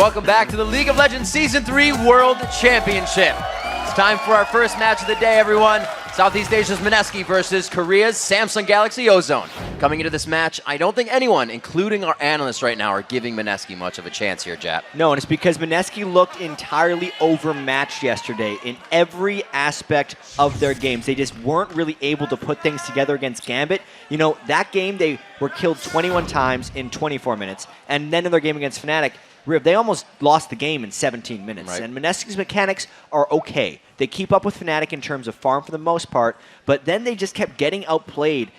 welcome back to the League of Legends Season 3 World Championship. It's time for our first match of the day, everyone. Southeast Asia's MSK versus Korea's Samsung Galaxy Ozone. Coming into this match, I don't think anyone, including our analysts right now, are giving MSK much of a chance here, Jap. No, and it's because MSK looked entirely overmatched yesterday in every aspect of their games. They just weren't really able to put things together against Gambit. You know, that game, they were killed 21 times in 24 minutes. And then in their game against Fnatic, they almost lost the game in 17 minutes. Right. And MSK's mechanics are okay. They keep up with Fnatic in terms of farm for the most part, but then they just kept getting outplayed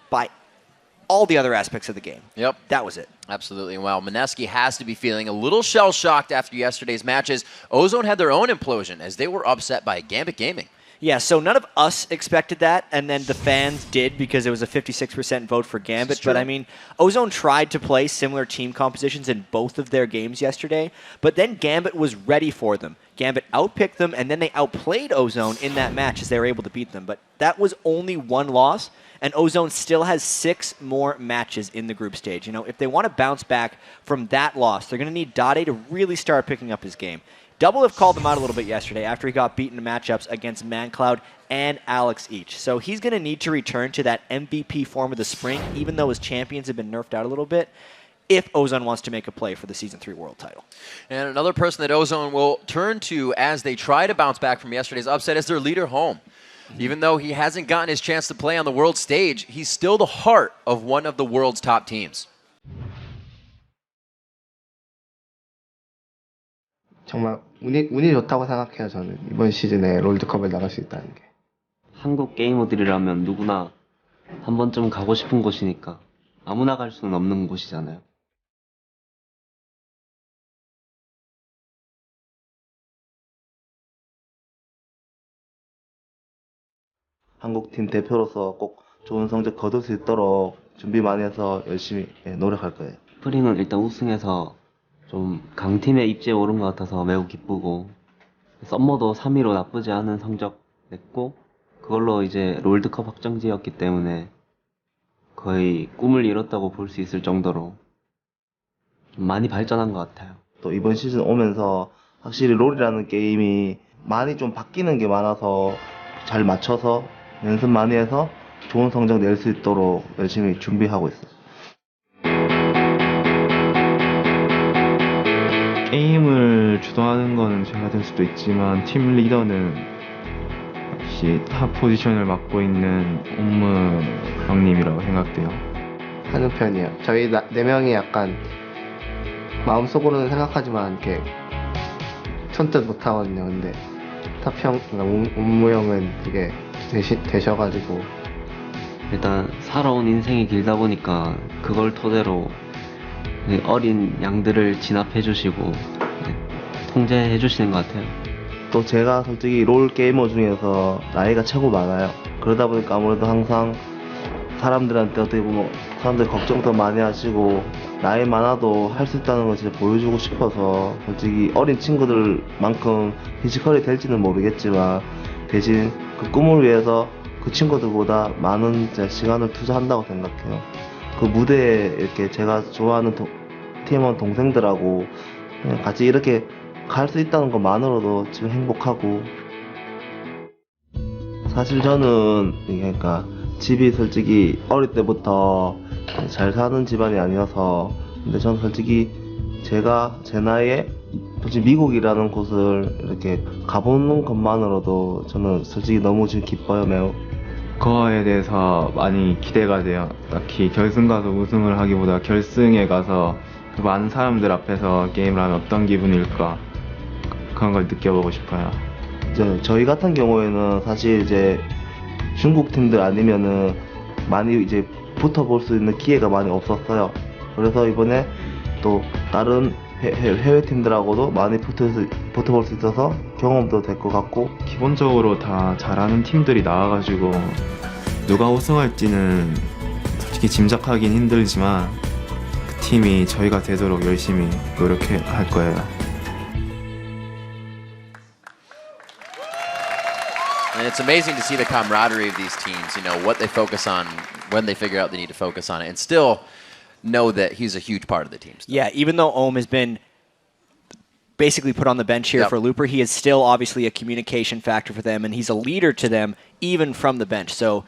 by all the other aspects of the game. Yep. That was it. Absolutely. Well, MSK has to be feeling a little shell-shocked after yesterday's matches. Ozone had their own implosion as they were upset by Gambit Gaming. Yeah, so none of us expected that, and then the fans did because it was a 56% vote for Gambit. But I mean, Ozone tried to play similar team compositions in both of their games yesterday, but then Gambit was ready for them. Gambit outpicked them, and then they outplayed Ozone in that match as they were able to beat them. But that was only one loss, and Ozone still has 6 more matches in the group stage. You know, if they want to bounce back from that loss, they're going to need Dade to really start picking up his game. Double have called him out a little bit yesterday after he got beaten in matchups against ManCloud and Alex each. So he's going to need to return to that MVP form of the spring, even though his champions have been nerfed out a little bit, if Ozone wants to make a play for the Season 3 World title. And another person that Ozone will turn to as they try to bounce back from yesterday's upset is their leader, Home. Even though he hasn't gotten his chance to play on the world stage, he's still the heart of one of the world's top teams. 정말 운이 좋다고 생각해요. 저는 이번 시즌에 롤드컵을 나갈 수 있다는 게. 한국 게이머들이라면 누구나 한 번쯤 가고 싶은 곳이니까 아무나 갈 수는 없는 곳이잖아요. 한국팀 대표로서 꼭 좋은 성적 거둘 수 있도록 준비 많이 해서 열심히 노력할 거예요. 스프링은 일단 우승해서 좀 강팀에 입지에 오른 것 같아서 매우 기쁘고, 썸머도 3위로 나쁘지 않은 성적 냈고, 그걸로 이제 롤드컵 확정지였기 때문에 거의 꿈을 이뤘다고 볼 수 있을 정도로 좀 많이 발전한 것 같아요. 또 이번 시즌 오면서 확실히 롤이라는 게임이 많이 좀 바뀌는 게 많아서 잘 맞춰서 연습 많이 해서 좋은 성적 낼 수 있도록 열심히 준비하고 있어요. 게임을 주도하는 거는 제가 될 수도 있지만 팀 리더는 역시 탑 포지션을 맡고 있는 옴무 형님이라고 생각돼요. 하는 편이에요. 저희 4명이 약간 마음속으로는 생각하지만 이렇게 손뜻 못하거든요. 근데 탑형, 옴무 형은 되게 되셔가지고 일단 살아온 인생이 길다 보니까 그걸 토대로 어린 양들을 진압해 주시고 통제해 주시는 것 같아요. 또 제가 솔직히 롤 게이머 중에서 나이가 최고 많아요. 그러다 보니까 아무래도 항상 사람들한테 어떻게 보면 사람들 걱정도 많이 하시고 나이 많아도 할 수 있다는 걸 진짜 보여주고 싶어서 솔직히 어린 친구들만큼 피지컬이 될지는 모르겠지만 대신 그 꿈을 위해서 그 친구들보다 많은 시간을 투자한다고 생각해요. 그 무대에 이렇게 제가 좋아하는 팀원 동생들하고 같이 이렇게 갈 수 있다는 것만으로도 지금 행복하고, 사실 저는 그러니까 집이 솔직히 어릴 때부터 잘 사는 집안이 아니어서, 근데 저는 솔직히 제가 제 나이에 솔직히 미국이라는 곳을 이렇게 가보는 것만으로도 저는 솔직히 너무 지금 기뻐요. 매우. 그거에 대해서 많이 기대가 돼요. 딱히 결승 가서 우승을 하기보다 결승에 가서 그 많은 사람들 앞에서 게임을 하면 어떤 기분일까, 그런 걸 느껴보고 싶어요. 이제 저희 같은 경우에는 사실 이제 중국 팀들 아니면은 많이 이제 붙어볼 수 있는 기회가 많이 없었어요. 그래서 이번에 또 다른 해외 팀들하고도 많이 붙어볼 수 있어서 경험도 될 것 같고, 기본적으로 다 잘하는 팀들이 나와가지고 누가 우승할지는 솔직히 짐작하긴 힘들지만 그 팀이 저희가 되도록 열심히 노력할 거예요. And it's amazing to see the camaraderie of these teams, you know, what they focus on, when they figure out they need to focus on it, and still know that he's a huge part of the team. Still. Yeah, even though Ohm has been basically put on the bench here Yep. for Looper. He is still obviously a communication factor for them, and he's a leader to them even from the bench. So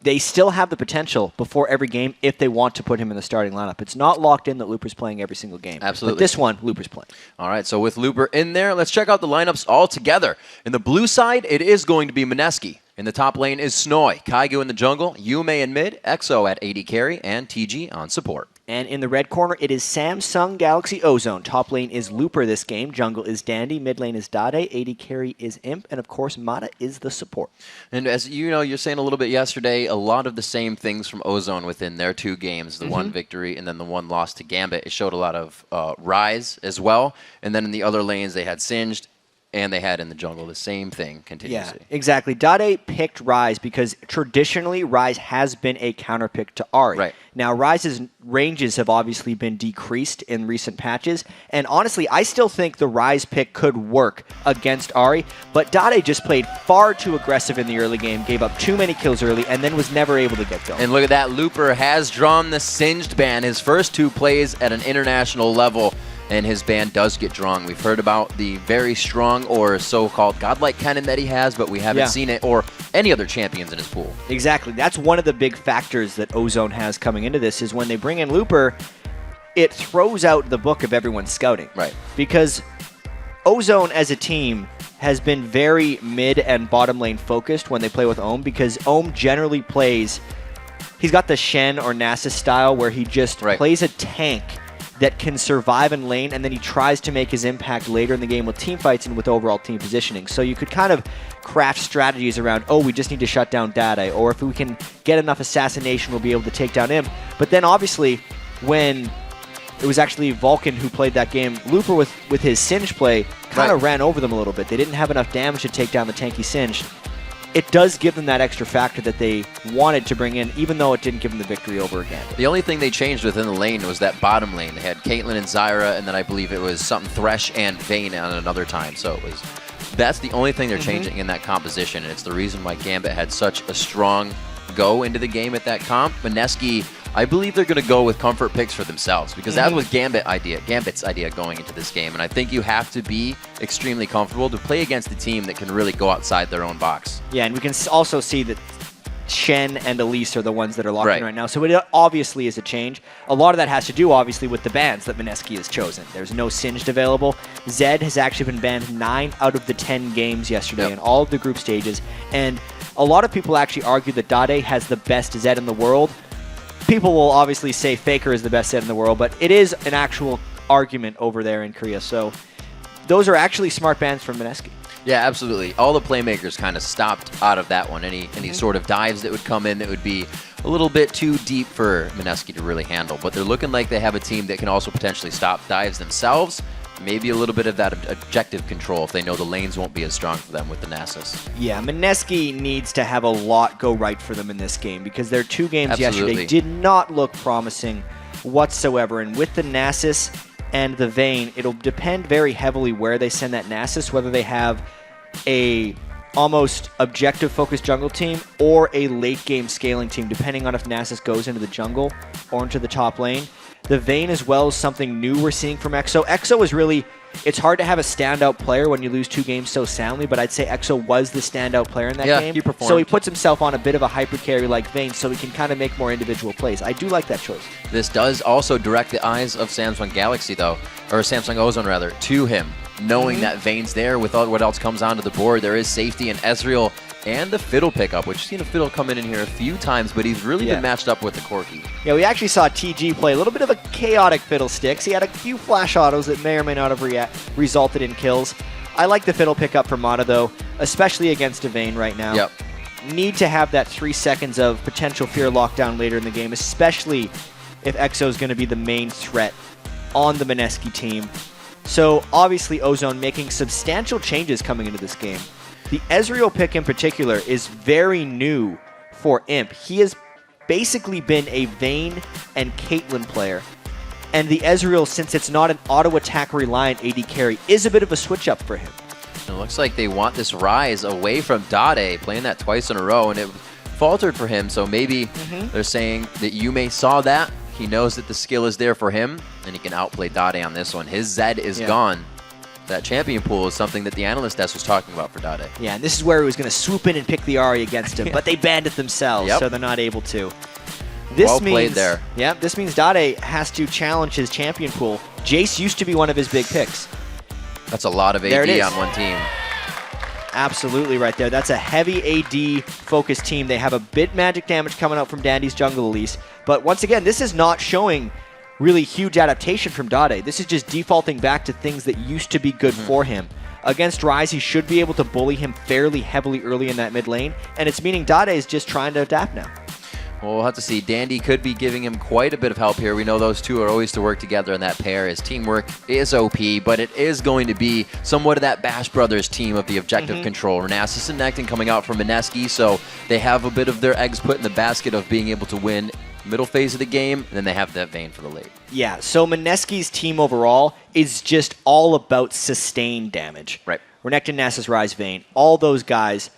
they still have the potential before every game if they want to put him in the starting lineup. It's not locked in that Looper's playing every single game. Absolutely. But this one, Looper's playing. All right, so with Looper in there, let's check out the lineups all together. In the blue side, it is going to be Mineski. In the top lane is Snoy, Kaigu in the jungle, Yume in mid, EXO at AD carry, and TG on support. And in the red corner, it is Samsung Galaxy Ozone. Top lane is Looper this game. Jungle is Dandy. Mid lane is Dade. AD carry is Imp. And of course, Mata is the support. And as you know, you're saying a little bit yesterday, a lot of the same things from Ozone within their 2 games, the one victory and then the one loss to Gambit. It showed a lot of Rise as well. And then in the other lanes, they had Singed. And they had in the jungle the same thing continuously. Yeah, exactly. Dade picked Rise because traditionally Rise has been a counterpick to Ahri. Right. Now Rise's ranges have obviously been decreased in recent patches, and honestly, I still think the Rise pick could work against Ahri, but Dade just played far too aggressive in the early game, gave up too many kills early, and then was never able to get going. And look at that, Looper has drawn the Singed ban, his first 2 plays at an international level. And his ban does get drawn. We've heard about the very strong or so-called godlike cannon that he has, but we haven't seen it or any other champions in his pool. Exactly. That's one of the big factors that Ozone has coming into this is when they bring in Looper, it throws out the book of everyone's scouting. Right. Because Ozone as a team has been very mid and bottom lane focused when they play with Ohm because Ohm generally plays, he's got the Shen or Nasus style where he just plays a tank that can survive in lane, and then he tries to make his impact later in the game with team fights and with overall team positioning. So you could kind of craft strategies around, oh, we just need to shut down Dade, or if we can get enough assassination, we'll be able to take down him. But then obviously, when it was actually Vulcan who played that game, Looper with his Singe play kind of ran over them a little bit. They didn't have enough damage to take down the tanky Singe. It does give them that extra factor that they wanted to bring in, even though it didn't give them the victory over again. The only thing they changed within the lane was that bottom lane. They had Caitlyn and Zyra, and then I believe it was something Thresh and Vayne on another time. So that's the only thing they're changing in that composition, and it's the reason why Gambit had such a strong go into the game at that comp. Mineski, I believe they're going to go with comfort picks for themselves because that was Gambit's idea going into this game, and I think you have to be extremely comfortable to play against a team that can really go outside their own box. Yeah, and we can also see that Shen and Elise are the ones that are locked in right now, so it obviously is a change. A lot of that has to do, obviously, with the bans that Mineski has chosen. There's no Singed available. Zed has actually been banned 9 out of the 10 games yesterday in all of the group stages, and a lot of people actually argue that Dade has the best Zed in the world. People will obviously say Faker is the best Zed in the world, but it is an actual argument over there in Korea, so those are actually smart bans from Mineski. Yeah, absolutely. All the playmakers kind of stopped out of that one. Any sort of dives that would come in that would be a little bit too deep for Mineski to really handle. But they're looking like they have a team that can also potentially stop dives themselves. Maybe a little bit of that objective control if they know the lanes won't be as strong for them with the Nasus. Yeah, Mineski needs to have a lot go right for them in this game because their 2 games yesterday did not look promising whatsoever. And with the Nasus and the Vayne, it'll depend very heavily where they send that Nasus, whether they have a almost objective-focused jungle team or a late-game scaling team, depending on if Nasus goes into the jungle or into the top lane. The Vayne as well is something new we're seeing from EXO. EXO is really, it's hard to have a standout player when you lose 2 games so soundly, but I'd say EXO was the standout player in that game. He performed. So he puts himself on a bit of a hyper carry like Vayne, so he can kind of make more individual plays. I do like that choice. This does also direct the eyes of Samsung Galaxy, though, or Samsung Ozone, rather, to him, knowing that Vayne's there with all what else comes onto the board. There is safety in Ezreal and the Fiddle pickup, which you've seen a Fiddle come in here a few times, but he's really been matched up with the Corki. Yeah, we actually saw TG play a little bit of a chaotic Fiddlesticks. He had a few flash autos that may or may not have resulted in kills. I like the Fiddle pickup for Mata, though, especially against a Vayne right now. Yep. Need to have that 3 seconds of potential fear lockdown later in the game, especially if EXO is going to be the main threat on the Mineski team. So, obviously, Ozone making substantial changes coming into this game. The Ezreal pick in particular is very new for Imp. He has basically been a Vayne and Caitlyn player. And the Ezreal, since it's not an auto-attack reliant AD carry, is a bit of a switch-up for him. It looks like they want this Rise away from Dade, playing that twice in a row, and it faltered for him, so maybe they're saying that Yume saw that. He knows that the skill is there for him, and he can outplay Dade on this one. His Zed is gone. that champion pool is something that the analyst desk was talking about for Dade. Yeah, and this is where he was going to swoop in and pick the Ari against him, but they banned it themselves, so they're not able to. This Well means, played there. Yeah, this means Dade has to challenge his champion pool. Jace used to be one of his big picks. That's a lot of There it AD is. on one team. Absolutely right there. That's a heavy AD-focused team. They have a bit magic damage coming out from Dandy's Jungle Elise, but once again, this is not showing really huge adaptation from Dade. This is just defaulting back to things that used to be good for him. Against Ryze, he should be able to bully him fairly heavily early in that mid lane, and it's meaning Dade is just trying to adapt now. Well, we'll have to see. Dandy could be giving him quite a bit of help here. We know those two are always to work together in that pair. His teamwork is OP, but it is going to be somewhat of that Bash Brothers team of the objective control. Renasus and Nectin coming out from MSK, so they have a bit of their eggs put in the basket of being able to win middle phase of the game, and then they have that vein for the late. Yeah, so Mineski's team overall is just all about sustained damage. Right. Renekton, Nasus, Ryze, Vayne, all those guys,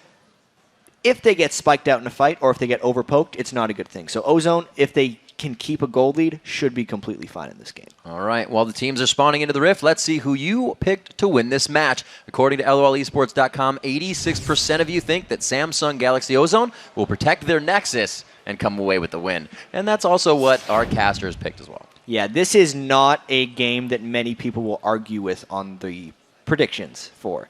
if they get spiked out in a fight or if they get overpoked, it's not a good thing. So Ozone, if they can keep a gold lead, should be completely fine in this game. All right, while the teams are spawning into the Rift, let's see who you picked to win this match. According to LOLesports.com, 86% of you think that Samsung Galaxy Ozone will protect their Nexus and come away with the win. And that's also what our casters picked as well. Yeah, this is not a game that many people will argue with on the predictions for.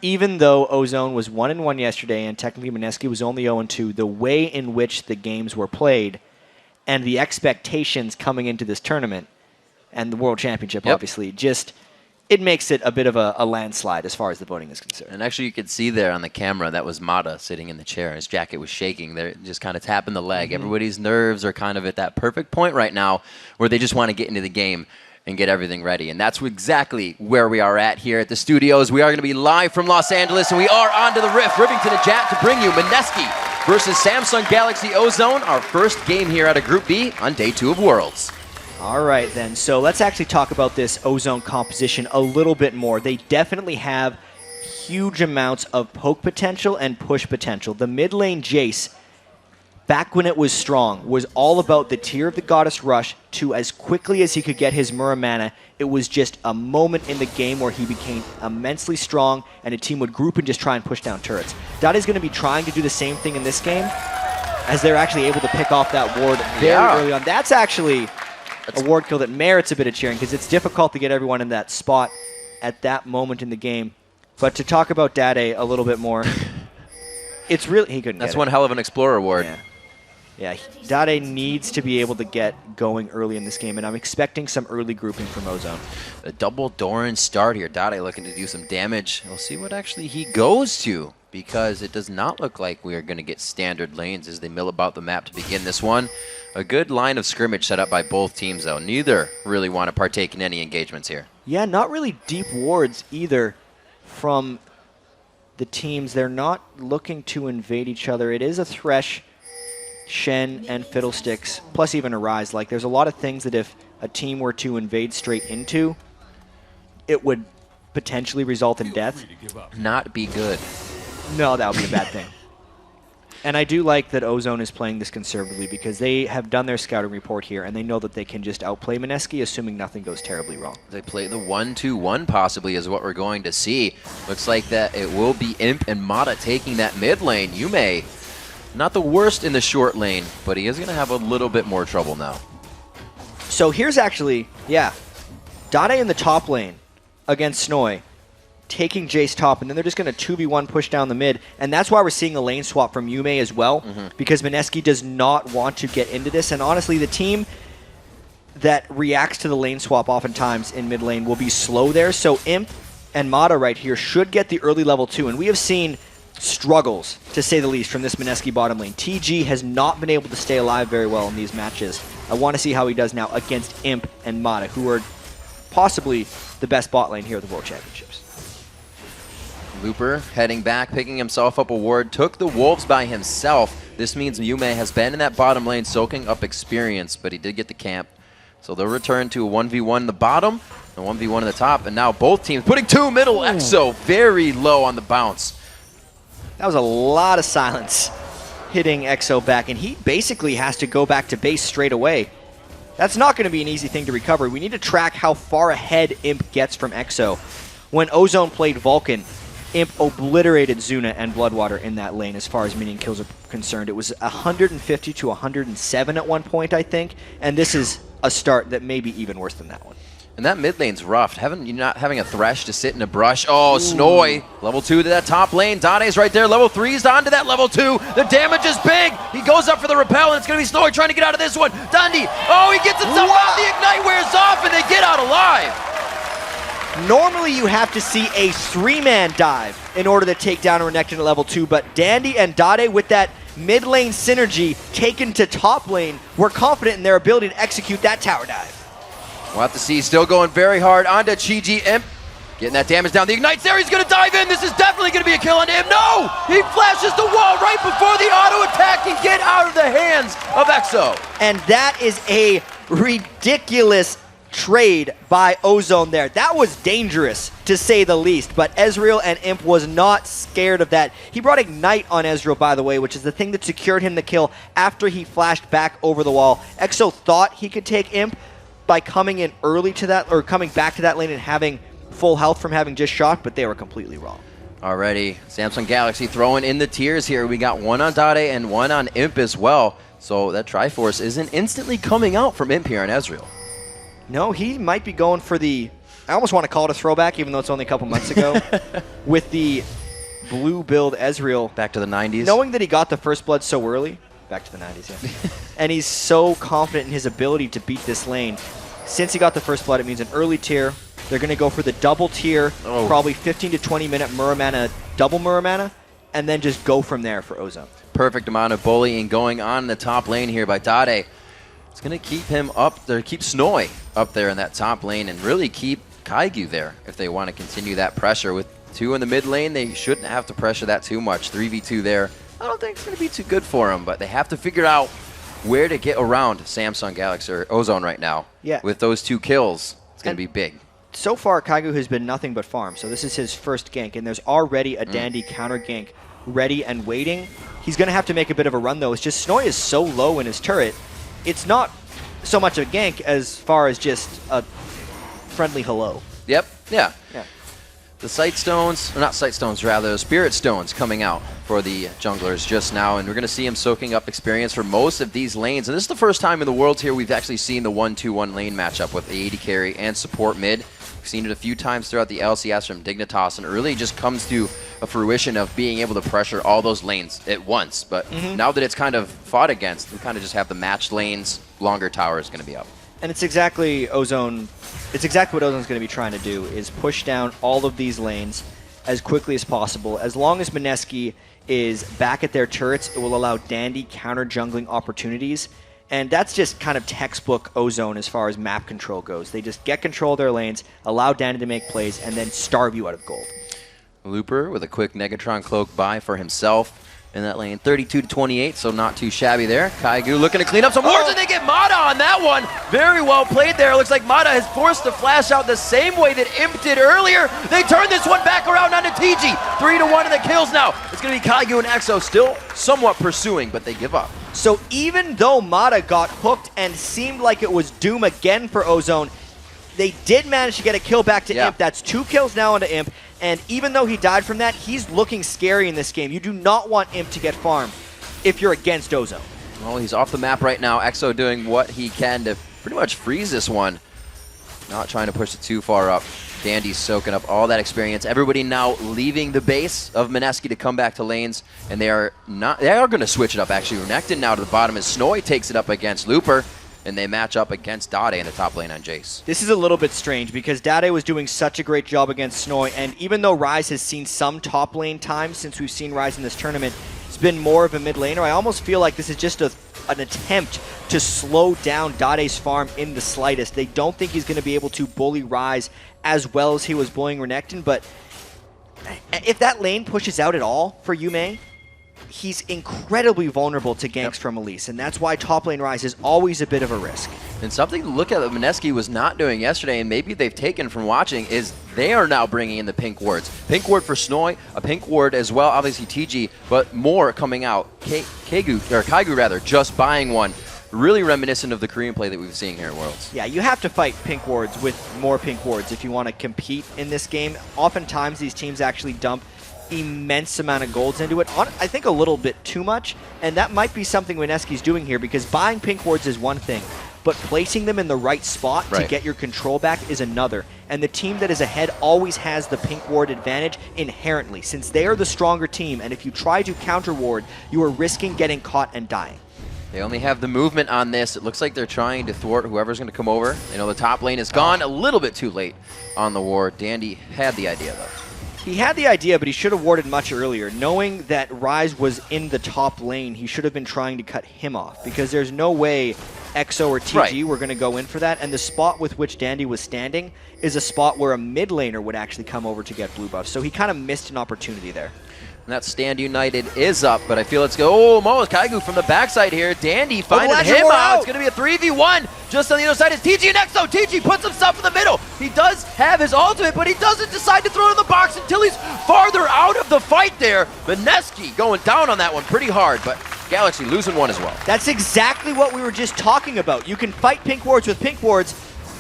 Even though Ozone was 1-1 yesterday and technically Mineski was only 0-2, the way in which the games were played and the expectations coming into this tournament and the World Championship, obviously, just it makes it a bit of a landslide as far as the voting is concerned. And actually, you could see there on the camera, that was Mata sitting in the chair. His jacket was shaking. They're just kind of tapping the leg. Everybody's nerves are kind of at that perfect point right now where they just want to get into the game and get everything ready. And that's exactly where we are at here at the studios. We are going to be live from Los Angeles, and we are on to the Rift. Rivington and Jat to bring you Mineski versus Samsung Galaxy Ozone, our first game here out of Group B on Day 2 of Worlds. All right, then. So let's actually talk about this Ozone composition a little bit more. They definitely have huge amounts of poke potential and push potential. The mid lane Jace, back when it was strong, was all about the Tear of the Goddess rush to as quickly as he could get his Muramana. It was just a moment in the game where he became immensely strong and a team would group and just try and push down turrets. Dade's going to be trying to do the same thing in this game as they're actually able to pick off that ward very early on. That's actually a ward kill that merits a bit of cheering because it's difficult to get everyone in that spot at that moment in the game. But to talk about Dade a little bit more, it's really... He couldn't That's get one it. hell of an Explorer award. Yeah, Dade needs to be able to get going early in this game, and I'm expecting some early grouping from Ozone. A double Doran start here. Dade looking to do some damage. We'll see what actually he goes to, because it does not look like we are going to get standard lanes as they mill about the map to begin this one. A good line of scrimmage set up by both teams, though. Neither really want to partake in any engagements here. Yeah, not really deep wards either from the teams. They're not looking to invade each other. It is a Thresh, Shen, and Fiddlesticks, plus even a Ryze. Like, there's a lot of things that if a team were to invade straight into, it would potentially result in death. Not be good. No, that would be a bad thing. And I do like that Ozone is playing this conservatively because they have done their scouting report here and they know that they can just outplay Mineski, assuming nothing goes terribly wrong. They play the 1-2-1 possibly is what we're going to see. Looks like that it will be Imp and Mata taking that mid lane. Yume, not the worst in the short lane, but he is going to have a little bit more trouble now. So here's actually, Dade in the top lane against Snoy, taking Jace top, and then they're just going to 2v1 push down the mid, and that's why we're seeing a lane swap from Yume as well, because Mineski does not want to get into this, and honestly, the team that reacts to the lane swap oftentimes in mid lane will be slow there, so Imp and Mata right here should get the early level 2, and we have seen struggles, to say the least, from this Mineski bottom lane. TG has not been able to stay alive very well in these matches. I want to see how he does now against Imp and Mata, who are possibly the best bot lane here at the World Championships. Looper heading back, picking himself up a ward, took the Wolves by himself. This means Yume has been in that bottom lane soaking up experience, but he did get the camp. So they'll return to a 1v1 in the bottom, a 1v1 in the top, and now both teams putting two middle. EXO very low on the bounce. That was a lot of silence hitting EXO back, and he basically has to go back to base straight away. That's not going to be an easy thing to recover. We need to track how far ahead Imp gets from EXO. When Ozone played Vulcan, Imp obliterated Zuna and Bloodwater in that lane as far as minion kills are concerned. It was 150 to 107 at one point, I think, and this is a start that may be even worse than that one. And that mid lane's rough. You're not having a Thresh to sit in a brush. Oh, Snoy, level 2 to that top lane. Dade's right there, level 3's onto that level 2. The damage is big. He goes up for the repel, and it's going to be Snoy trying to get out of this one. Dundee, oh, he gets himself out. The Ignite wears off, and they get out alive. Normally you have to see a 3-man dive in order to take down a Renekton at level 2, but Dandy and Dade with that mid lane synergy taken to top lane were confident in their ability to execute that tower dive. We'll have to see. Still going very hard onto Chi-Ji. Imp getting that damage down. The Ignite's there. He's going to dive in. This is definitely going to be a kill on him. No! He flashes the wall right before the auto attack can get out of the hands of EXO. And that is a ridiculous trade by Ozone there. That was dangerous, to say the least, but Ezreal and Imp was not scared of that. He brought Ignite on Ezreal, by the way, which is the thing that secured him the kill after he flashed back over the wall. EXO thought he could take Imp by coming in early to that, or coming back to that lane and having full health from having just shot, but they were completely wrong. Already, Samsung Galaxy throwing in the tiers here. We got one on Dade and one on Imp as well. So that Triforce isn't instantly coming out from Imp here on Ezreal. No, he might be going for the, I almost want to call it a throwback, even though it's only a couple months ago, with the blue build Ezreal. Back to the 90s. Knowing that he got the first blood so early, back to the 90s, yeah. And he's so confident in his ability to beat this lane. Since he got the first blood, it means an early tier. They're going to go for the double tier, probably 15 to 20 minute Muramana, double Muramana, and then just go from there for Ozone. Perfect amount of bullying going on in the top lane here by Dade. It's going to keep him up there, keep Snoy up there in that top lane, and really keep Kaiju there if they want to continue that pressure. With 2 in the mid lane, they shouldn't have to pressure that too much. 3v2 there, I don't think it's going to be too good for them, but they have to figure out where to get around Samsung Galaxy or Ozone right now. Yeah. With those 2 kills, it's going to be big. So far, Kaiju has been nothing but farm, so this is his first gank, and there's already a Dandy counter gank ready and waiting. He's going to have to make a bit of a run, though. It's just Snoy is so low in his turret, it's not so much a gank as far as just a friendly hello. Yep, yeah. Yeah. The Sight Stones, or not Sight Stones, rather, Spirit Stones coming out for the junglers just now, and we're going to see him soaking up experience for most of these lanes. And this is the first time in the Worlds here we've actually seen the 1-2-1 lane matchup with the AD carry and support mid. We've seen it a few times throughout the LCS from Dignitas, and it really just comes to a fruition of being able to pressure all those lanes at once. But now that it's kind of fought against, we kind of just have the matched lanes, longer tower is going to be up. And it's exactly Ozone. It's exactly what Ozone's going to be trying to do, is push down all of these lanes as quickly as possible. As long as MSK is back at their turrets, it will allow Dandy counter jungling opportunities. And that's just kind of textbook Ozone as far as map control goes. They just get control of their lanes, allow Dandy to make plays, and then starve you out of gold. Looper with a quick Negatron cloak buy for himself in that lane. 32 to 28, so not too shabby there. Kaiju looking to clean up some wards, and they get Mata on that one. Very well played there. Looks like Mata has forced the flash out the same way that Imp did earlier. They turn this one back around onto TG. 3-1 in the kills now. It's going to be Kaiju and EXO still somewhat pursuing, but they give up. So even though Mata got hooked and seemed like it was doom again for Ozone, they did manage to get a kill back to Imp. That's 2 kills now onto Imp. And even though he died from that, he's looking scary in this game. You do not want Imp to get farmed if you're against Ozone. Well, he's off the map right now. EXO doing what he can to pretty much freeze this one. Not trying to push it too far up. Dandy's soaking up all that experience. Everybody now leaving the base of MSK to come back to lanes, and they are going to switch it up actually. Renekton now to the bottom as Snoy takes it up against Looper, and they match up against Dade in the top lane on Jace. This is a little bit strange because Dade was doing such a great job against Snoy, and even though Rise has seen some top lane time since we've seen Rise in this tournament, it's been more of a mid laner. I almost feel like this is just an attempt to slow down Dade's farm in the slightest. They don't think he's going to be able to bully Rise as well as he was bullying Renekton, but if that lane pushes out at all for Yume, he's incredibly vulnerable to ganks from Elise, and that's why top lane Rise is always a bit of a risk. And something to look at that MSK was not doing yesterday, and maybe they've taken from watching, is they are now bringing in the pink wards. Pink ward for Snoy, a pink ward as well, obviously TG, but more coming out. Kaiju just buying one really reminiscent of the Korean play that we've seen here at Worlds. Yeah, you have to fight pink wards with more pink wards if you want to compete in this game. Oftentimes, these teams actually dump immense amount of golds into it. I think a little bit too much, and that might be something MSK's doing here, because buying pink wards is one thing, but placing them in the right spot to get your control back is another. And the team that is ahead always has the pink ward advantage inherently, since they are the stronger team, and if you try to counter ward, you are risking getting caught and dying. They only have the movement on this. It looks like they're trying to thwart whoever's going to come over. They know the top lane is gone a little bit too late on the ward. Dandy had the idea, though. He had the idea, but he should have warded much earlier. Knowing that Rise was in the top lane, he should have been trying to cut him off, because there's no way EXO or TG were going to go in for that, and the spot with which Dandy was standing is a spot where a mid laner would actually come over to get blue buff, so he kind of missed an opportunity there. And that Stand United is up, but I feel it's go. Oh, Mo's Kaigu from the backside here. Dandy finding him out. It's going to be a 3v1. Just on the other side is TG and EXO. TG puts himself in the middle. He does have his ultimate, but he doesn't decide to throw it in the box until he's farther out of the fight there. MSK going down on that one pretty hard, but Galaxy losing one as well. That's exactly what we were just talking about. You can fight pink wards with pink wards,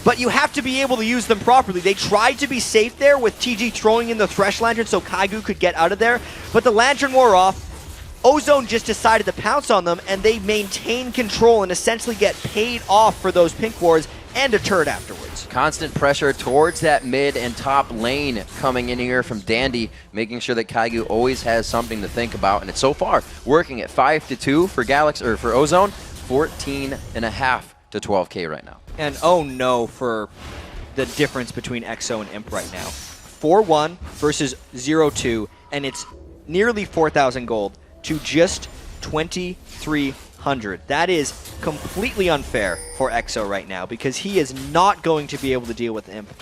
but you have to be able to use them properly. They tried to be safe there with TG throwing in the Thresh Lantern so Kaigu could get out of there, but the Lantern wore off. Ozone just decided to pounce on them, and they maintain control and essentially get paid off for those pink wards and a turret afterwards. Constant pressure towards that mid and top lane coming in here from Dandy, making sure that Kaigu always has something to think about, and it's so far working at 5-2 for Galaxy, or for Ozone, 14.5 to 12K right now. And oh no for the difference between EXO and Imp right now. 4-1 versus 0-2, and it's nearly 4,000 gold to just 2,300. That is completely unfair for EXO right now, because he is not going to be able to deal with Imp.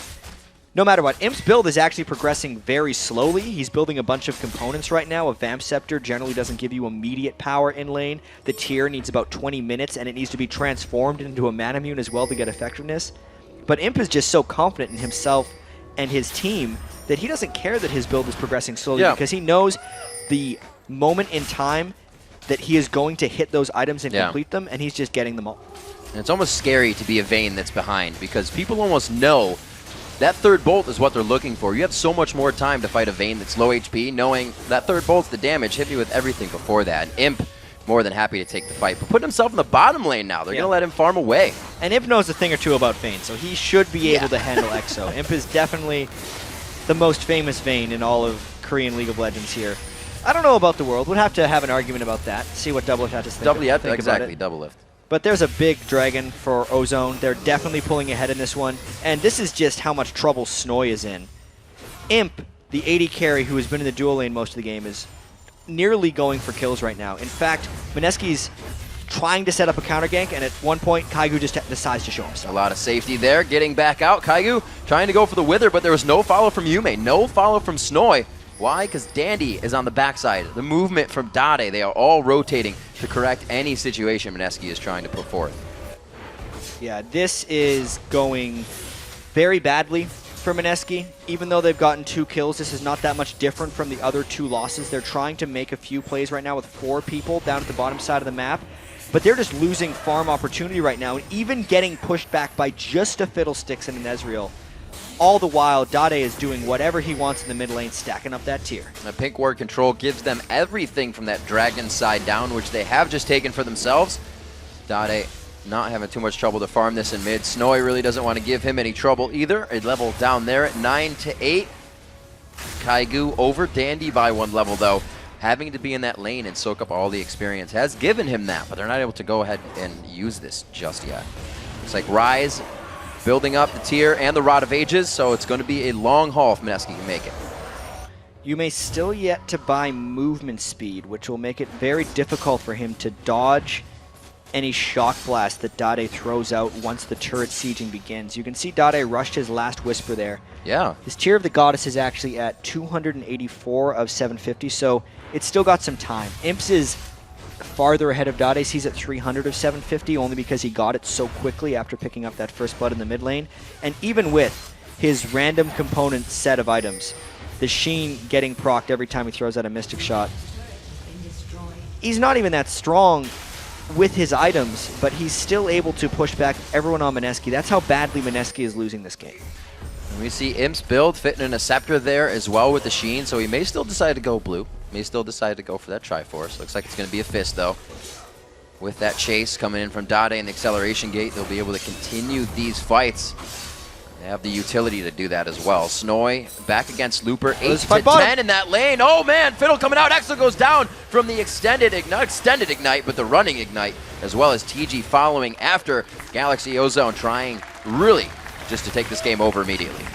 No matter what, Imp's build is actually progressing very slowly. He's building a bunch of components right now. A Vamp Scepter generally doesn't give you immediate power in lane. The tier needs about 20 minutes, and it needs to be transformed into a Manamune as well to get effectiveness. But Imp is just so confident in himself and his team that he doesn't care that his build is progressing slowly, because he knows the moment in time that he is going to hit those items and complete them, and he's just getting them all. And it's almost scary to be a Vayne that's behind, because people almost know that third bolt is what they're looking for. You have so much more time to fight a Vayne that's low HP, knowing that third bolt's the damage. Hit me with everything before that. And Imp, more than happy to take the fight, but putting himself in the bottom lane now. They're going to let him farm away. And Imp knows a thing or two about Vayne, so he should be able to handle EXO. Imp is definitely the most famous Vayne in all of Korean League of Legends here. I don't know about the world. We'll have to have an argument about that, see what Doublelift has to think about it. Exactly, Doublelift. But there's a big dragon for Ozone. They're definitely pulling ahead in this one. And this is just how much trouble Snoy is in. Imp, the AD carry who has been in the dual lane most of the game, is nearly going for kills right now. In fact, MSK's trying to set up a counter gank, and at one point, Kaigu just decides to show himself. A lot of safety there, getting back out. Kaigu trying to go for the Wither, but there was no follow from Yume, no follow from Snoy. Why? Because Dandy is on the backside. The movement from Dade, they are all rotating to correct any situation MSK is trying to put forth. Yeah, this is going very badly for MSK. Even though they've gotten 2 kills, this is not that much different from the other 2 losses. They're trying to make a few plays right now with 4 people down at the bottom side of the map, but they're just losing farm opportunity right now, and even getting pushed back by just a Fiddlesticks and an Ezreal. All the while, Dade is doing whatever he wants in the mid lane, stacking up that tier. The pink ward control gives them everything from that dragon side down, which they have just taken for themselves. Dade not having too much trouble to farm this in mid. Snoy really doesn't want to give him any trouble either. A level down there at 9-8. Kaigu over Dandy by 1 level, though. Having to be in that lane and soak up all the experience has given him that, but they're not able to go ahead and use this just yet. Looks like Rise building up the tier and the Rod of Ages, so it's going to be a long haul if MSK can make it. You may still yet to buy movement speed, which will make it very difficult for him to dodge any shock blast that Dade throws out once the turret sieging begins. You can see Dade rushed his last Whisper there. Yeah. His tier of the Goddess is actually at 284 of 750, so it's still got some time. Imps is farther ahead of Dade's. He's at 300 of 750, only because he got it so quickly after picking up that first blood in the mid lane. And even with his random component set of items, the Sheen getting procced every time he throws out a Mystic Shot, he's not even that strong with his items, but he's still able to push back everyone on MSK. That's how badly MSK is losing this game. And we see Imp's build fitting in a Scepter there as well with the Sheen, so he may still decide to go blue. May still decide to go for that Triforce. Looks like it's going to be a Fist, though. With that chase coming in from Dade and the acceleration gate, they'll be able to continue these fights. They have the utility to do that as well. Snoy back against Looper, 8 to 10 in that lane. Oh man, Fiddle coming out. Exo goes down from the extended ignite, but the running ignite, as well as TG following after Galaxy Ozone trying really just to take this game over immediately.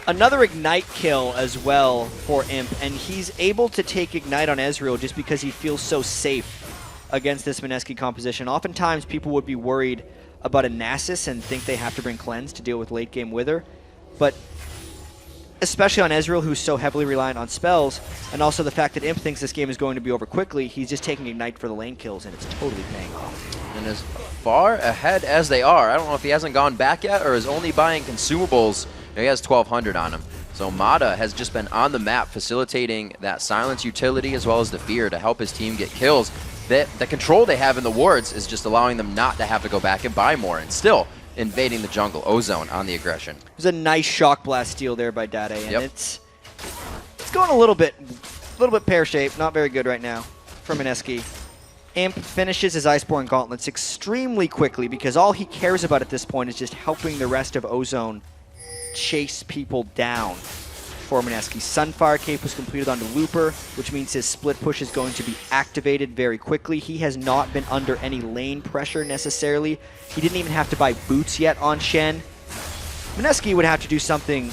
Another Ignite kill as well for Imp, and he's able to take Ignite on Ezreal just because he feels so safe against this MSK composition. Oftentimes people would be worried about a Nasus and think they have to bring Cleanse to deal with late game Wither, but especially on Ezreal, who's so heavily reliant on spells, and also the fact that Imp thinks this game is going to be over quickly, he's just taking Ignite for the lane kills, and it's totally paying off. And as far ahead as they are, I don't know if he hasn't gone back yet or is only buying consumables. He has 1,200 on him. So Mata has just been on the map facilitating that silence utility as well as the fear to help his team get kills. The control they have in the wards is just allowing them not to have to go back and buy more, and still invading the jungle. Ozone on the aggression. There's a nice Shock Blast steal there by Dade, and it's going a little bit pear-shaped, not very good right now from MSK. Imp finishes his Iceborne Gauntlets extremely quickly because all he cares about at this point is just helping the rest of Ozone chase people down for MSK. Sunfire Cape was completed onto Looper, which means his split push is going to be activated very quickly. He has not been under any lane pressure necessarily. He didn't even have to buy boots yet on Shen. MSK would have to do something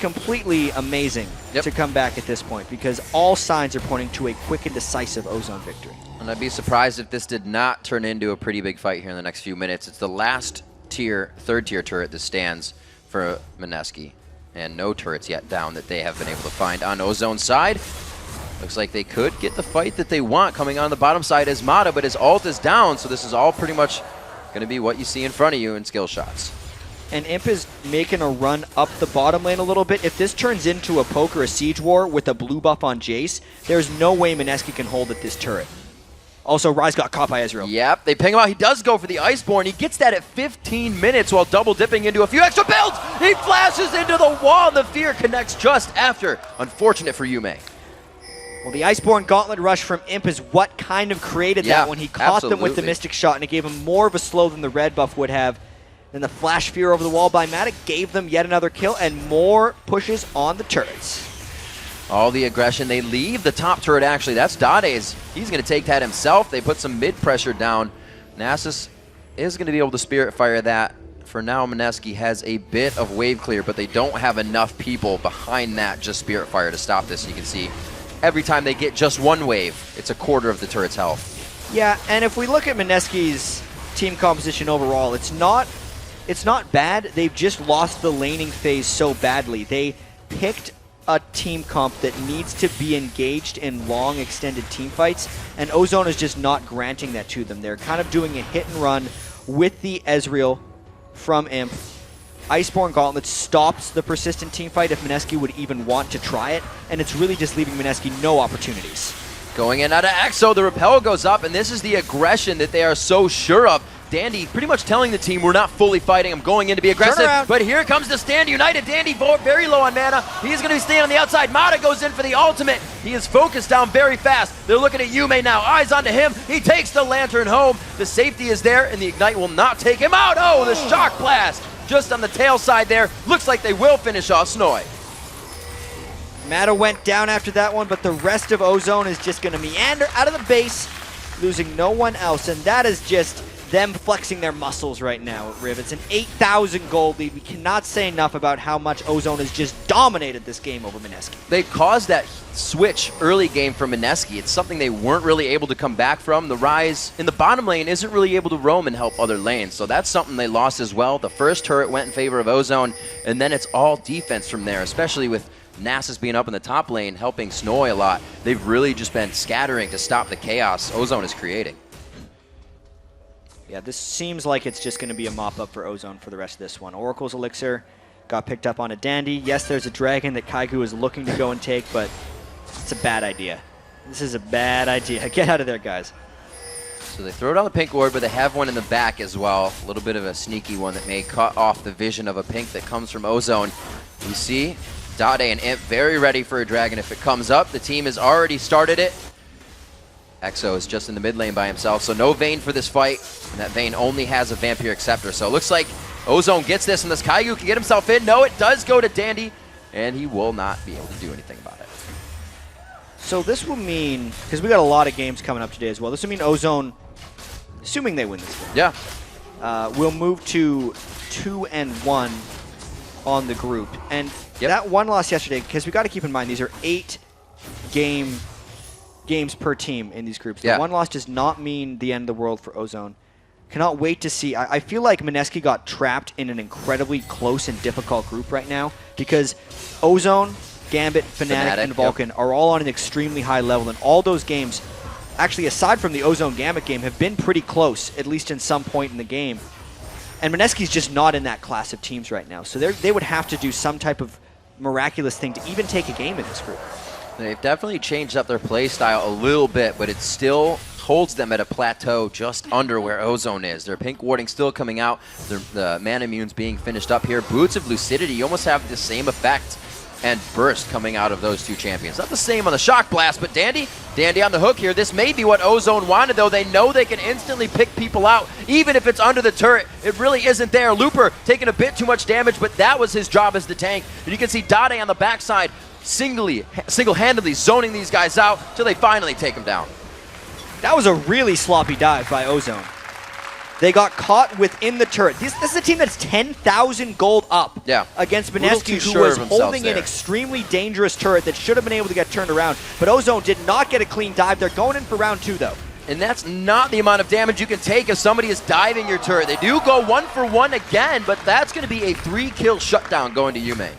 completely amazing to come back at this point because all signs are pointing to a quick and decisive Ozone victory. And I'd be surprised if this did not turn into a pretty big fight here in the next few minutes. It's the last tier, third tier turret that stands for MSK. And no turrets yet down that they have been able to find on Ozone's side. Looks like they could get the fight that they want coming on the bottom side as Mata, but his ult is down, so this is all pretty much going to be what you see in front of you in skill shots. And Imp is making a run up the bottom lane a little bit. If this turns into a poke or a siege war with a blue buff on Jace, there's no way MSK can hold at this turret. Also, Ryze got caught by Ezreal. Yep, they ping him out. He does go for the Iceborne. He gets that at 15 minutes while double dipping into a few extra builds. He flashes into the wall. The fear connects just after. Unfortunate for Yume. Well, the Iceborne Gauntlet Rush from Imp is what kind of created that when he caught them with the Mystic Shot, and it gave him more of a slow than the red buff would have. Then the Flash Fear over the wall by Matic gave them yet another kill and more pushes on the turrets. All the aggression. They leave the top turret, actually. That's Dade's. He's going to take that himself. They put some mid pressure down. Nasus is going to be able to Spirit Fire that. For now, MSK has a bit of wave clear, but they don't have enough people behind that just Spirit Fire to stop this. You can see every time they get just one wave, it's a quarter of the turret's health. Yeah, and if we look at MSK's team composition overall, it's not bad. They've just lost the laning phase so badly. They picked a team comp that needs to be engaged in long, extended team fights, and Ozone is just not granting that to them. They're kind of doing a hit and run with the Ezreal from Imp. Iceborne Gauntlet stops the persistent team fight if MSK would even want to try it, and it's really just leaving MSK no opportunities. Going in out of Exo, the repel goes up, and this is the aggression that they are so sure of. Dandy pretty much telling the team, we're not fully fighting, I'm going in to be aggressive, but here comes the stand united. Dandy very low on mana, he's going to be staying on the outside. Mata goes in for the ultimate, he is focused down very fast. They're looking at Yume now, eyes onto him, he takes the Lantern home, the safety is there, and the Ignite will not take him out. Oh, the Shock Blast, just on the tail side there, looks like they will finish off Snoy. Mata went down after that one, but the rest of Ozone is just going to meander out of the base, losing no one else, and that is just them flexing their muscles right now at Riv. It's an 8,000 gold lead. We cannot say enough about how much Ozone has just dominated this game over MSK. They caused that switch early game from MSK. It's something they weren't really able to come back from. The Ryze in the bottom lane isn't really able to roam and help other lanes, so that's something they lost as well. The first turret went in favor of Ozone, and then it's all defense from there, especially with Nasus being up in the top lane, helping Snoy a lot. They've really just been scattering to stop the chaos Ozone is creating. Yeah, this seems like it's just going to be a mop-up for Ozone for the rest of this one. Oracle's Elixir got picked up on a Dandy. Yes, there's a dragon that Kaigu is looking to go and take, but it's a bad idea. This is a bad idea. Get out of there, guys. So they throw down the pink ward, but they have one in the back as well. A little bit of a sneaky one that may cut off the vision of a pink that comes from Ozone. You see Dade and Imp very ready for a dragon if it comes up. The team has already started it. EXO is just in the mid lane by himself, so no Vayne for this fight. And that Vayne only has a Vampire Acceptor. So it looks like Ozone gets this, and this Kaigu can get himself in. No, it does go to Dandy, and he will not be able to do anything about it. So this will mean, because we got a lot of games coming up today as well, this will mean Ozone, assuming they win this game, Yeah. will move to 2-1 on the group. And that one loss yesterday, because we got to keep in mind these are 8 games per team in these groups. The one loss does not mean the end of the world for Ozone. Cannot wait to see. I feel like MSK got trapped in an incredibly close and difficult group right now because Ozone, Gambit, Fnatic, and Vulcan are all on an extremely high level, and all those games, actually aside from the Ozone Gambit game, have been pretty close, at least in some point in the game. And MSK's just not in that class of teams right now, so they would have to do some type of miraculous thing to even take a game in this group. They've definitely changed up their play style a little bit, but it still holds them at a plateau just under where Ozone is. Their pink warding still coming out, the mana immunes being finished up here. Boots of Lucidity almost have the same effect and burst coming out of those two champions. Not the same on the Shock Blast, but Dandy on the hook here. This may be what Ozone wanted, though. They know they can instantly pick people out, even if it's under the turret. It really isn't there. Looper taking a bit too much damage, but that was his job as the tank. And you can see Dade on the backside single-handedly zoning these guys out till they finally take him down. That was a really sloppy dive by Ozone. They got caught within the turret. This is a team that's 10,000 gold up against MSK, who was holding an extremely dangerous turret that should have been able to get turned around. But Ozone did not get a clean dive. They're going in for round 2, though. And that's not the amount of damage you can take if somebody is diving your turret. They do go 1-for-1 again, but that's going to be a 3-kill shutdown going to Yume.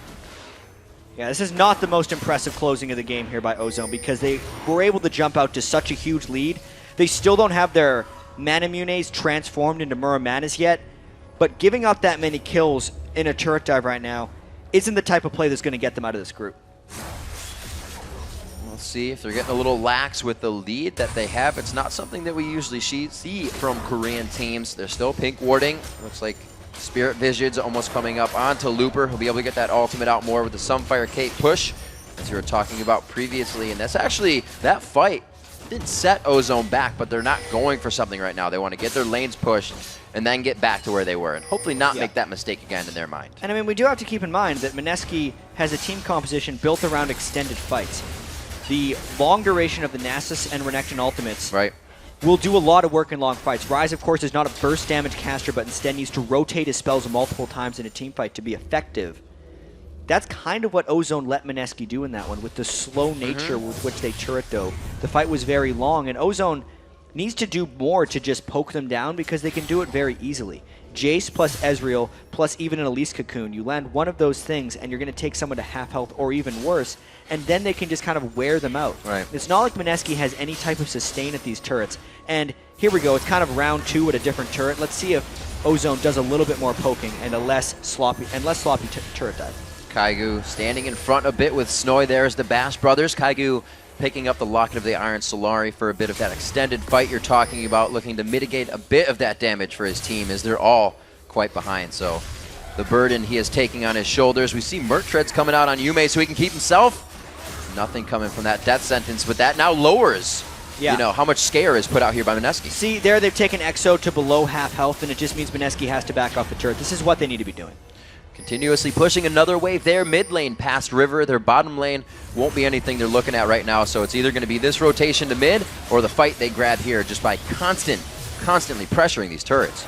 Yeah, this is not the most impressive closing of the game here by Ozone because they were able to jump out to such a huge lead. They still don't have their Manamunes transformed into Muramanas yet, but giving up that many kills in a turret dive right now isn't the type of play that's going to get them out of this group. We'll see if they're getting a little lax with the lead that they have. It's not something that we usually see from Korean teams. They're still pink warding. Looks like Spirit Vision's almost coming up onto Looper. He'll be able to get that ultimate out more with the Sunfire Cape push, as you were talking about previously. And that's actually, that fight didn't set Ozone back, but they're not going for something right now. They want to get their lanes pushed and then get back to where they were and hopefully not make that mistake again in their mind. And I mean, we do have to keep in mind that MSK has a team composition built around extended fights. The long duration of the Nasus and Renekton ultimates will do a lot of work in long fights. Ryze, of course, is not a burst damage caster, but instead needs to rotate his spells multiple times in a team fight to be effective. That's kind of what Ozone let MSK do in that one, with the slow nature with which they turret dove. The fight was very long, and Ozone needs to do more to just poke them down because they can do it very easily. Jace plus Ezreal plus even an Elise Cocoon, you land one of those things and you're going to take someone to half health or even worse, and then they can just kind of wear them out. It's not like MSK has any type of sustain at these turrets. And here we go, it's kind of round 2 at a different turret. Let's see if Ozone does a little bit more poking and a less sloppy turret dive. Kaigu standing in front a bit with Snoy there as the Bash brothers. Kaigu picking up the Locket of the Iron Solari for a bit of that extended fight you're talking about, looking to mitigate a bit of that damage for his team as they're all quite behind. So the burden he is taking on his shoulders. We see Merc Treads coming out on Yume so he can keep himself. Nothing coming from that death sentence, but that now lowers you know, how much scare is put out here by MSK. See, there they've taken EXO to below half health, and it just means MSK has to back off the turret. This is what they need to be doing. Continuously pushing another wave there, mid lane past River. Their bottom lane won't be anything they're looking at right now, so it's either going to be this rotation to mid or the fight they grab here just by constantly pressuring these turrets.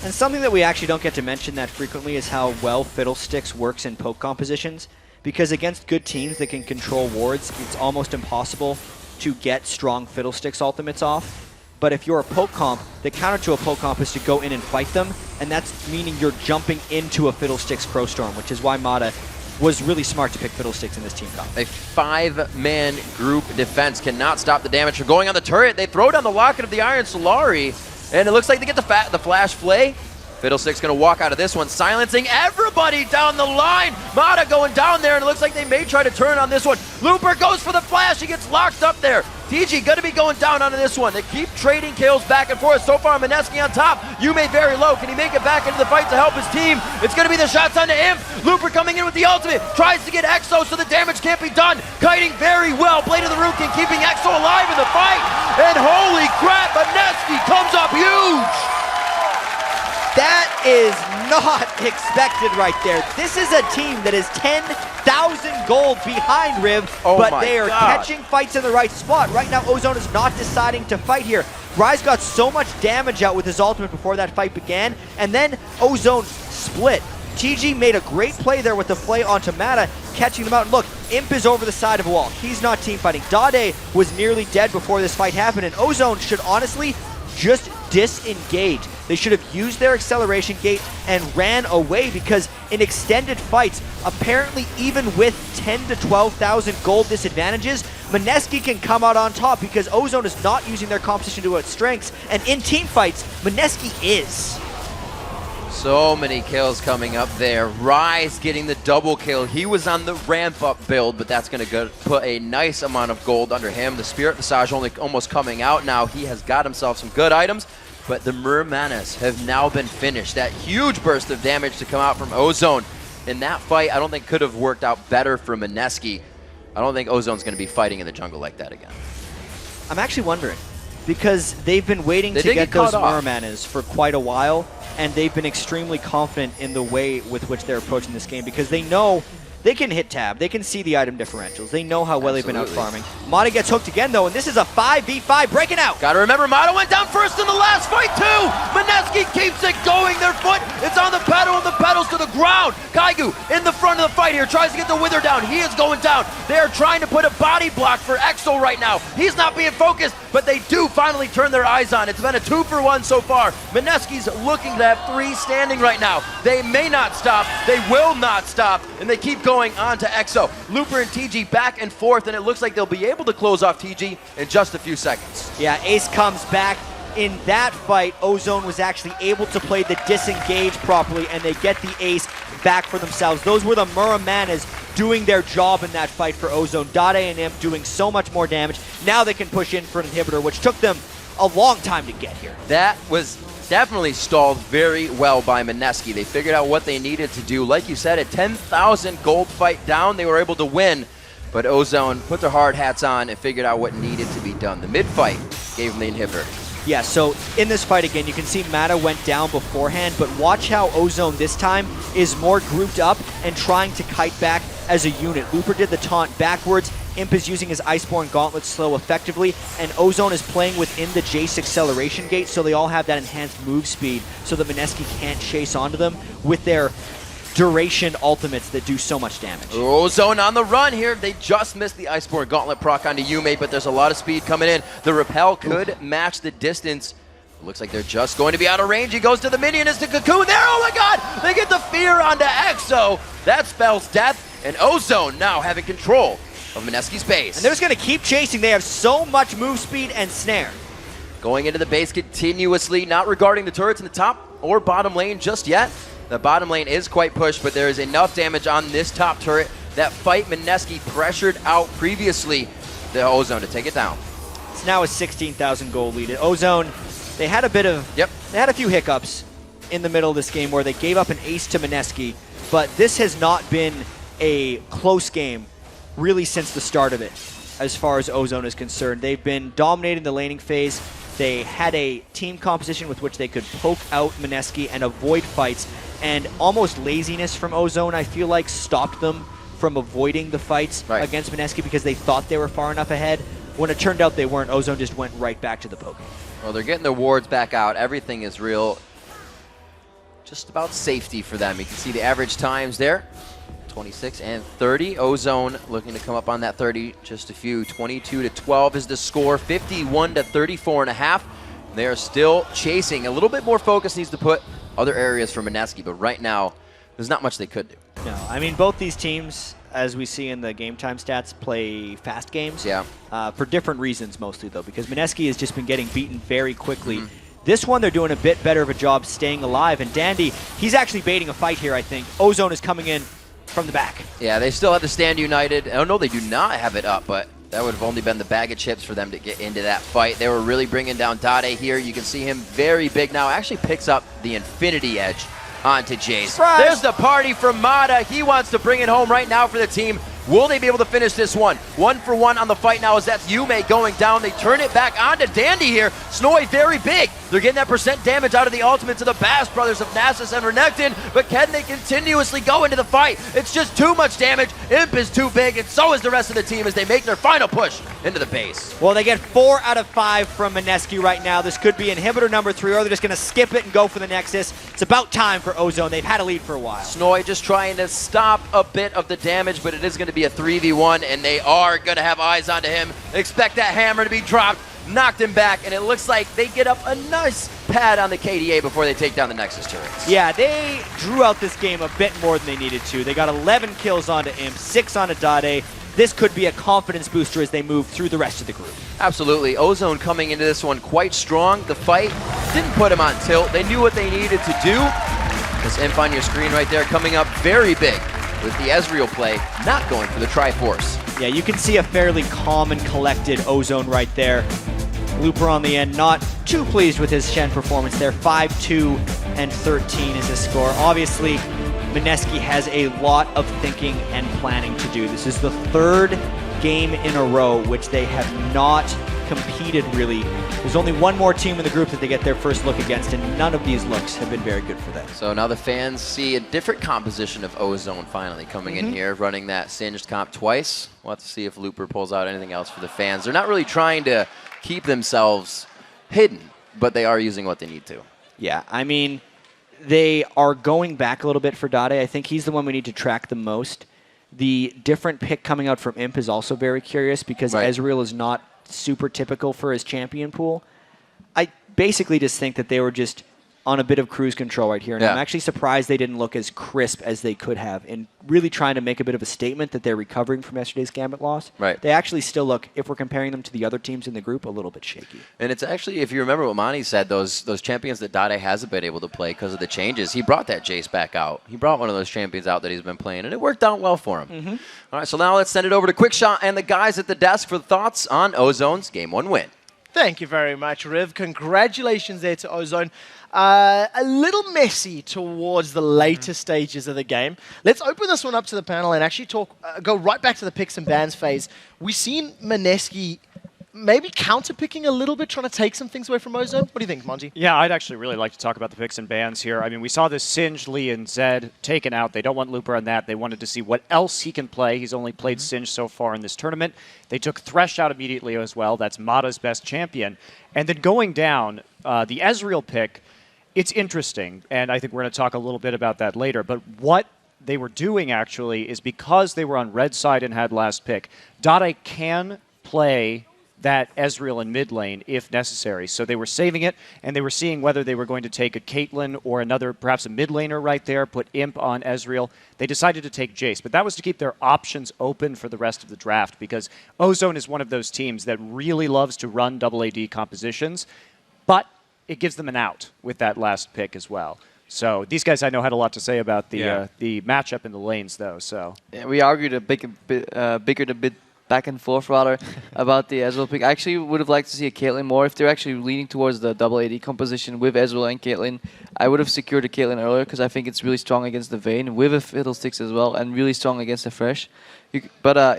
And something that we actually don't get to mention that frequently is how well Fiddlesticks works in poke compositions, because against good teams that can control wards, it's almost impossible to get strong Fiddlesticks ultimates off. But if you're a poke comp, the counter to a poke comp is to go in and fight them, and that's meaning you're jumping into a Fiddlesticks Crow Storm, which is why Mata was really smart to pick Fiddlesticks in this team comp. A 5-man group defense cannot stop the damage from going on the turret. They throw down the Locket of the Iron Solari, and it looks like they get the Flash Flay. Fiddlestick's gonna walk out of this one, silencing everybody down the line. Mata going down there, and it looks like they may try to turn on this one. Looper goes for the flash, he gets locked up there. TG gonna be going down onto this one. They keep trading kills back and forth. So far, MSK on top. Yume very low. Can he make it back into the fight to help his team? It's gonna be the shots onto Imp. Looper coming in with the ultimate. Tries to get EXO so the damage can't be done. Kiting very well. Blade of the Rukin keeping EXO alive in the fight. And holy crap, MSK comes up huge. That is not expected right there. This is a team that is 10,000 gold behind Riv, but they are catching fights in the right spot. Right now, Ozone is not deciding to fight here. Rise got so much damage out with his ultimate before that fight began, and then Ozone split. TG made a great play there with the flay onto Mata, catching them out. And look, Imp is over the side of a wall. He's not team fighting. Dade was nearly dead before this fight happened, and Ozone should honestly just disengage. They should have used their acceleration gate and ran away, because in extended fights, apparently even with 10 to 12,000 gold disadvantages, MSK can come out on top because Ozone is not using their composition to its strengths, and in team fights, MSK is. So many kills coming up there. Rise getting the double kill. He was on the ramp-up build, but that's going to put a nice amount of gold under him. The Spirit Visage only almost coming out now. He has got himself some good items, but the Mermanas have now been finished. That huge burst of damage to come out from Ozone in that fight, I don't think could have worked out better for MSK. I don't think Ozone's going to be fighting in the jungle like that again. I'm actually wondering, because they've been waiting to get those Mermanas for quite a while, and they've been extremely confident in the way with which they're approaching this game, because they know they can hit tab, they can see the item differentials, they know how well they've been out farming. Mata gets hooked again though, and this is a 5v5 breaking out. Gotta remember, Mata went down first in the last fight too! MSK keeps it going, their foot, it's on the pedal, and the pedals to the ground. Kaigu in the front of the fight here, tries to get the Wither down, he is going down. They are trying to put a body block for EXO right now. He's not being focused, but they do finally turn their eyes on. It's been a 2-for-1 so far. MSK's looking to have 3 standing right now. They may not stop, they will not stop, and they keep going on to EXO. Looper and TG back and forth, and it looks like they'll be able to close off TG in just a few seconds. Yeah, Ace comes back. In that fight, Ozone was actually able to play the disengage properly, and they get the ace back for themselves. Those were the Mermanas doing their job in that fight for Ozone. Dade and Imp doing so much more damage. Now they can push in for an inhibitor, which took them a long time to get here. That was definitely stalled very well by MSK. They figured out what they needed to do. Like you said, a 10,000 gold fight down, they were able to win, but Ozone put their hard hats on and figured out what needed to be done. The mid-fight gave them the inhibitor. Yeah, so in this fight again, you can see Mata went down beforehand, but watch how Ozone this time is more grouped up and trying to kite back as a unit. Looper did the taunt backwards, Imp is using his Iceborne Gauntlet slow effectively, and Ozone is playing within the Jace acceleration gate, so they all have that enhanced move speed, so that MSK can't chase onto them with their duration ultimates that do so much damage. Ozone on the run here. They just missed the Iceborne Gauntlet proc onto Yume, but there's a lot of speed coming in. The repel could match the distance. Looks like they're just going to be out of range. He goes to the minion, is the Cocoon there. Oh my god! They get the fear onto EXO. That spells death, and Ozone now having control of MSK's base. And they're just going to keep chasing. They have so much move speed and snare. Going into the base continuously, not regarding the turrets in the top or bottom lane just yet. The bottom lane is quite pushed, but there is enough damage on this top turret. That fight MSK pressured out previously the Ozone to take it down. It's now a 16,000 gold lead. Ozone, they had a bit of, they had a few hiccups in the middle of this game where they gave up an ace to MSK, but this has not been a close game really since the start of it as far as Ozone is concerned. They've been dominating the laning phase. They had a team composition with which they could poke out MSK and avoid fights, and almost laziness from Ozone, I feel like, stopped them from avoiding the fights against MSK because they thought they were far enough ahead. When it turned out they weren't, Ozone just went right back to the poke. Well, they're getting their wards back out. Everything is real, just about safety for them. You can see the average times there, 26 and 30. Ozone looking to come up on that 30, just a few. 22 to 12 is the score, 51 to 34.5. They are still chasing. A little bit more focus needs to put other areas for MSK, but right now, there's not much they could do. No, I mean, both these teams, as we see in the game time stats, play fast games. Yeah. For different reasons mostly, though, because MSK has just been getting beaten very quickly This one, they're doing a bit better of a job staying alive. And Dandy, he's actually baiting a fight here, I think. Ozone is coming in from the back. Yeah, they still have the stand united. Oh, no, they do not have it up, but that would have only been the bag of chips for them to get into that fight. They were really bringing down Dade here. You can see him very big now. Actually picks up the Infinity Edge onto Jace. Surprise! There's the party from Mata. He wants to bring it home right now for the team. Will they be able to finish this one? 1-for-1 on the fight now as that's Yume going down. They turn it back onto Dandy here. Snowy very big. They're getting that percent damage out of the ultimates of the Bass brothers of Nasus and Renekton, but can they continuously go into the fight? It's just too much damage. Imp is too big, and so is the rest of the team as they make their final push into the base. Well, they get 4 out of 5 from MSK right now. This could be inhibitor number 3, or they're just going to skip it and go for the Nexus. It's about time for Ozone. They've had a lead for a while. Snowy just trying to stop a bit of the damage, but it is going to be a 3v1, and they are going to have eyes onto him. Expect that hammer to be dropped. Knocked him back, and it looks like they get up a nice pad on the KDA before they take down the Nexus turrets. Yeah, they drew out this game a bit more than they needed to. They got 11 kills onto Imp, 6 onto Dade. This could be a confidence booster as they move through the rest of the group. Absolutely. Ozone coming into this one quite strong. The fight didn't put him on tilt. They knew what they needed to do. This Imp on your screen right there coming up very big with the Ezreal play, not going for the Triforce. Yeah, you can see a fairly calm and collected Ozone right there. Looper on the end, not too pleased with his Shen performance there. 5-2 and 13 is his score. Obviously, MSK has a lot of thinking and planning to do. This is the 3rd game in a row which they have not competed really. There's only one more team in the group that they get their first look against, and none of these looks have been very good for them. So now the fans see a different composition of Ozone finally coming in here, running that Singed comp twice. We'll have to see if Looper pulls out anything else for the fans. They're not really trying to keep themselves hidden, but they are using what they need to. Yeah, I mean, they are going back a little bit for Dade. I think he's the one we need to track the most. The different pick coming out from Imp is also very curious because Ezreal is not super typical for his champion pool. I basically just think that they were just on a bit of cruise control right here, and I'm actually surprised they didn't look as crisp as they could have in really trying to make a bit of a statement that they're recovering from yesterday's Gambit loss. Right. They actually still look, if we're comparing them to the other teams in the group, a little bit shaky. And it's actually, if you remember what Monty said, those champions that Dade hasn't been able to play because of the changes, he brought that Jace back out. He brought one of those champions out that he's been playing, and it worked out well for him. All right, so now let's send it over to Quickshot and the guys at the desk for thoughts on Ozone's Game 1 win. Thank you very much, Riv. Congratulations there to Ozone. A little messy towards the later stages of the game. Let's open this one up to the panel and actually go right back to the picks and bans phase. We've seen MSK maybe counter-picking a little bit, trying to take some things away from Ozone. What do you think, Monty? Yeah, I'd actually really like to talk about the picks and bans here. I mean, we saw this Singed, Lee, and Zed taken out. They don't want Looper on that. They wanted to see what else he can play. He's only played Singed so far in this tournament. They took Thresh out immediately as well. That's Mata's best champion. And then going down, the Ezreal pick, it's interesting, and I think we're going to talk a little bit about that later. But what they were doing, actually, is because they were on red side and had last pick, Dade can play that Ezreal in mid lane if necessary. So they were saving it, and they were seeing whether they were going to take a Caitlyn or another, perhaps a mid laner right there, put Imp on Ezreal. They decided to take Jace, but that was to keep their options open for the rest of the draft because Ozone is one of those teams that really loves to run double AD compositions, but it gives them an out with that last pick as well. So these guys I know had a lot to say about the matchup in the lanes, though. So yeah, we argued a bit back and forth rather about the Ezreal pick. I actually would have liked to see a Caitlyn more. If they're actually leaning towards the double AD composition with Ezreal and Caitlyn, I would have secured a Caitlyn earlier because I think it's really strong against the Vayne with a Fiddlesticks as well, and really strong against the Thresh. But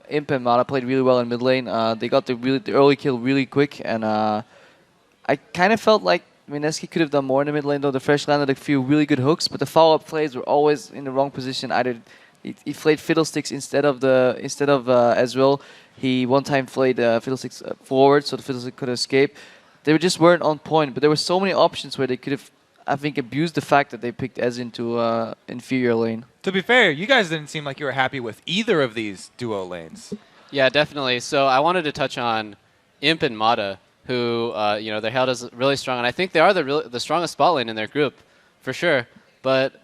Imp and Mata played really well in mid lane. They got the early kill really quick, and I kind of felt like MSK could have done more in the mid lane, though. The Thresh landed a few really good hooks, but the follow-up plays were always in the wrong position. Either he played Fiddlesticks instead of Ezreal. He one time played Fiddlesticks forward, so the Fiddlesticks could escape. They just weren't on point, but there were so many options where they could have, I think, abused the fact that they picked Ez into inferior lane. To be fair, you guys didn't seem like you were happy with either of these duo lanes. Yeah, definitely. So I wanted to touch on Imp and Mata, who they held as really strong, and I think they are the strongest spot lane in their group, for sure. But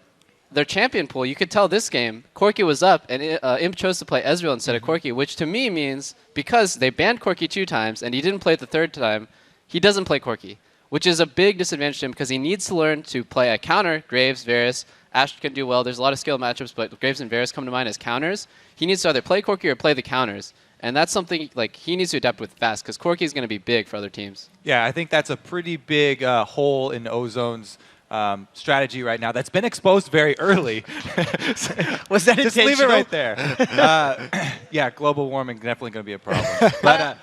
their champion pool, you could tell this game, Corki was up, and Imp chose to play Ezreal instead of Corki, which to me means because they banned Corki 2 times, and he didn't play it the 3rd time, he doesn't play Corki. which is a big disadvantage to him because he needs to learn to play a counter. Graves, Varus, Ashe can do well. There's a lot of skill matchups, but Graves and Varus come to mind as counters. He needs to either play Corki or play the counters. And that's something like he needs to adapt with fast because Corki is going to be big for other teams. Yeah, I think that's a pretty big hole in Ozone's strategy right now that's been exposed very early. Was that Just leave it right there. Yeah, global warming definitely going to be a problem. But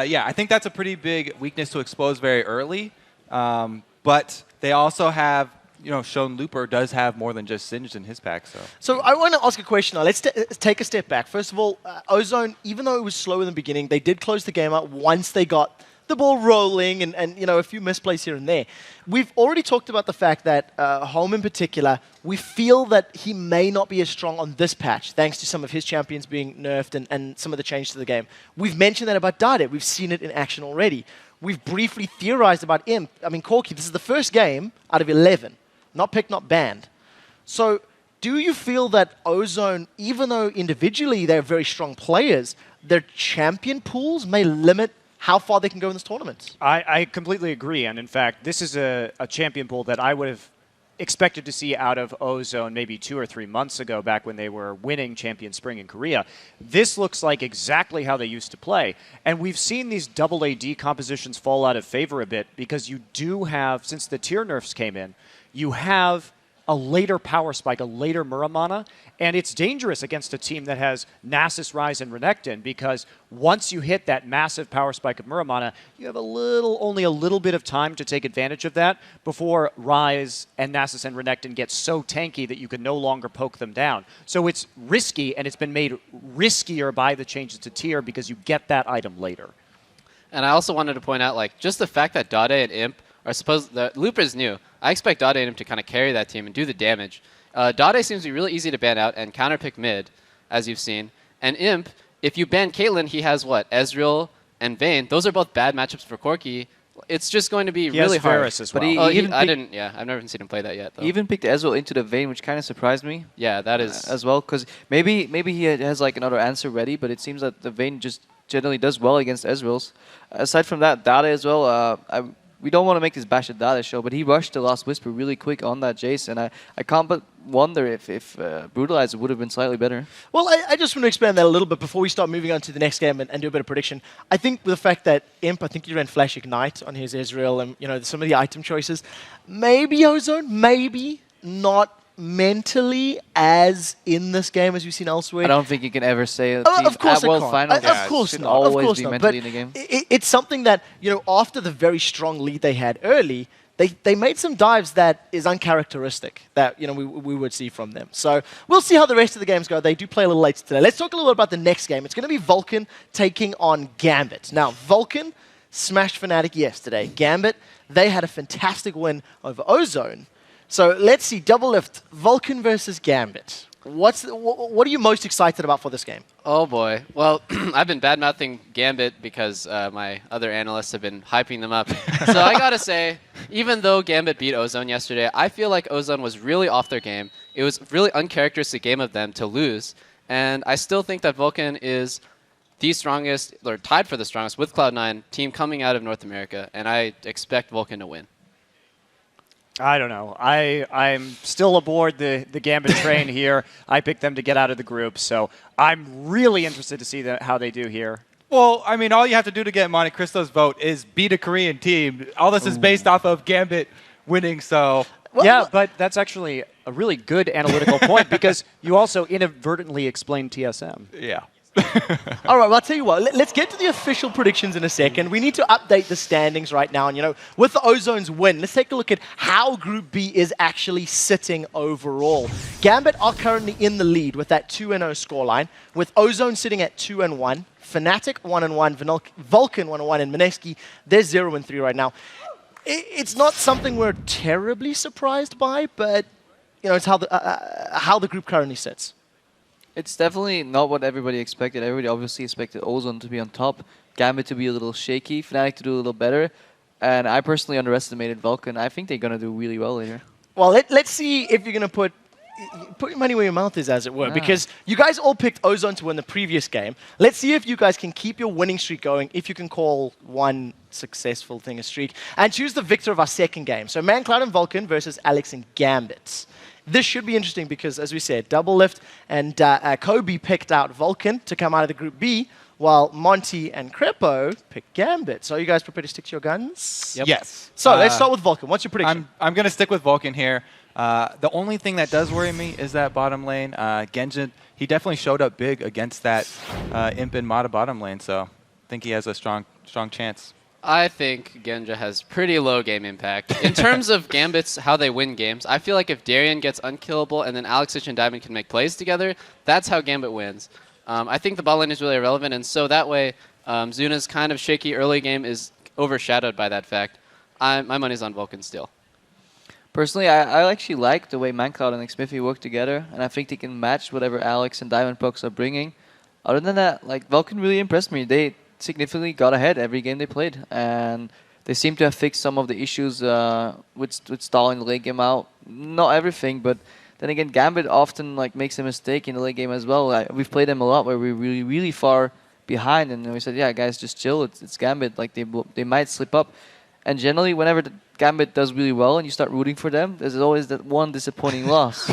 yeah, I think that's a pretty big weakness to expose very early. But they also have, shown Looper does have more than just Singed in his pack. So I want to ask a question now. Let's take a step back. First of all, Ozone, even though it was slow in the beginning, they did close the game out once they got the ball rolling and a few misplays here and there. We've already talked about the fact that Home in particular, we feel that he may not be as strong on this patch thanks to some of his champions being nerfed and some of the changes to the game. We've mentioned that about Dade. We've seen it in action already. We've briefly theorized about Imp. I mean, Corki, this is the first game out of 11. Not picked, not banned. So do you feel that Ozone, even though individually they're very strong players, their champion pools may limit how far they can go in this tournament? I completely agree. And in fact, this is a champion pool that I would have expected to see out of Ozone maybe 2 or 3 months ago, back when they were winning Champion Spring in Korea. This looks like exactly how they used to play. And we've seen these double AD compositions fall out of favor a bit because you do have, since the tier nerfs came in, you have a later power spike, a later Muramana, and it's dangerous against a team that has Nasus, Ryze, and Renekton because once you hit that massive power spike of Muramana, you have only a little bit of time to take advantage of that before Ryze and Nasus and Renekton get so tanky that you can no longer poke them down. So it's risky, and it's been made riskier by the changes to tier because you get that item later. And I also wanted to point out, just the fact that Dade and Imp are supposed, the Looper is new. I expect Dade and Imp to kind of carry that team and do the damage. Dade seems to be really easy to ban out and counterpick mid, as you've seen. And Imp, if you ban Caitlyn, he has what? Ezreal and Vayne. Those are both bad matchups for Corki. It's just going to be really hard. Varus as well. But I've never seen him play that yet, though. He even picked Ezreal into the Vayne, which kind of surprised me. Yeah, that is. As well, because maybe he has another answer ready, but it seems that the Vayne just generally does well against Ezreal's. Aside from that, Dade as well, we don't want to make this Bash at Dade show, but he rushed the Last Whisper really quick on that Jace, and I can't but wonder if Brutalizer would have been slightly better. Well, I just want to expand that a little bit before we start moving on to the next game and do a bit of prediction. I think with the fact that Imp, I think he ran Flash Ignite on his Ezreal and some of the item choices, maybe Ozone, maybe not mentally as in this game as we've seen elsewhere. I don't think you can ever say of course at World Finals. Of course not. Always be mentally in the game. It's something that, after the very strong lead they had early, they made some dives that is uncharacteristic that we would see from them. So we'll see how the rest of the games go. They do play a little later today. Let's talk a little bit about the next game. It's going to be Vulcan taking on Gambit. Now, Vulcan smashed Fnatic yesterday. Gambit, they had a fantastic win over Ozone. So let's see, double lift, Vulcan versus Gambit. What are you most excited about for this game? Oh boy. Well, I've been bad-mouthing Gambit because my other analysts have been hyping them up. So I gotta say, even though Gambit beat Ozone yesterday, I feel like Ozone was really off their game. It was a really uncharacteristic game of them to lose. And I still think that Vulcan is the strongest, or tied for the strongest, with Cloud9 team coming out of North America. And I expect Vulcan to win. I don't know. I'm still aboard the Gambit train here. I picked them to get out of the group, so I'm really interested to see how they do here. Well, I mean, all you have to do to get Monte Cristo's vote is beat a Korean team. All this is based off of Gambit winning, so... Yeah, but that's actually a really good analytical point because you also inadvertently explained TSM. Yeah. All right, well, I'll tell you what. Let's get to the official predictions in a second. We need to update the standings right now. And, with the Ozone's win, let's take a look at how Group B is actually sitting overall. Gambit are currently in the lead with that 2-0 scoreline, with Ozone sitting at 2-1, Fnatic 1-1, Vulcan 1-1, and MSK, they're 0-3 right now. It's not something we're terribly surprised by, but, it's how the group currently sits. It's definitely not what everybody expected. Everybody obviously expected Ozone to be on top, Gambit to be a little shaky, Fnatic to do a little better, and I personally underestimated Vulcan. I think they're going to do really well later. Well, let's see if you're going to put put your money where your mouth is, as it were, because you guys all picked Ozone to win the previous game. Let's see if you guys can keep your winning streak going, if you can call one successful thing a streak, and choose the victor of our second game. So ManCloud and Vulcan versus Alex and Gambit. This should be interesting because, as we said, Double Lift and Kobe picked out Vulcan to come out of the Group B, while Monty and Crepo picked Gambit. So are you guys prepared to stick to your guns? Yep. Yes. So let's start with Vulcan. What's your prediction? I'm going to stick with Vulcan here. The only thing that does worry me is that bottom lane. Genjin, he definitely showed up big against that Imp and Mata bottom lane, so I think he has a strong chance. I think Genja has pretty low game impact. In terms of Gambits, how they win games, I feel like if Darien gets unkillable and then Alexich and Diamond can make plays together, that's how Gambit wins. I think the bot lane is really irrelevant, and so that way Zuna's kind of shaky early game is overshadowed by that fact. My money's on Vulcan still. Personally, I actually like the way ManCloud and Xmiffy work together, and I think they can match whatever Alex and Diamond Pucks are bringing. Other than that, like Vulcan really impressed me. They significantly got ahead every game they played, and they seem to have fixed some of the issues with stalling the late game out. Not everything, but then again, Gambit often like makes a mistake in the late game as well. We've played them a lot where we're really far behind, and we said, yeah, guys, just chill. It's Gambit. Like they might slip up, and generally, whenever the Gambit does really well and you start rooting for them, there's always that one disappointing loss.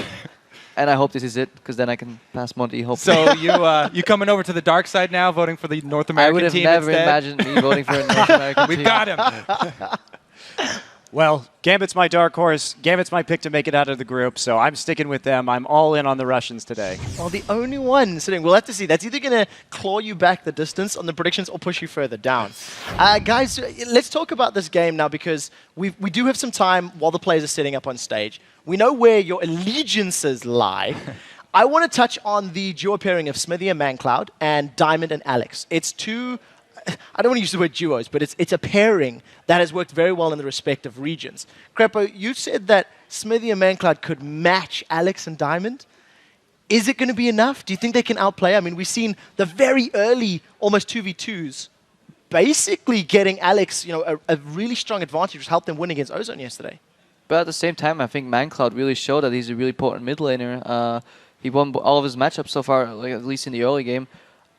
And I hope this is it, because then I can pass Monty, hopefully. So you coming over to the dark side now, voting for the North American team I would have never instead? imagined me voting for a North American team. We've got him. Well, Gambit's my dark horse. Gambit's my pick to make it out of the group, so I'm sticking with them. I'm all in on the Russians today. Well, the only one sitting, we'll have to see. That's either going to claw you back the distance on the predictions or push you further down. Guys, let's talk about this game now, because we do have some time while the players are setting up on stage. We know where your allegiances lie. I want to touch on the duo pairing of Smithy and ManCloud and Diamond and Alex. It's two, I don't want to use the word duos, but it's a pairing that has worked very well in the respective regions. Crepo, you said that Smithy and ManCloud could match Alex and Diamond. Is it going to be enough? Do you think they can outplay? I mean, we've seen the very early, almost 2v2s, basically getting Alex, a really strong advantage, which helped them win against Ozone yesterday. But at the same time, I think ManCloud really showed that he's a really important mid laner. He won all of his matchups so far, like, at least in the early game.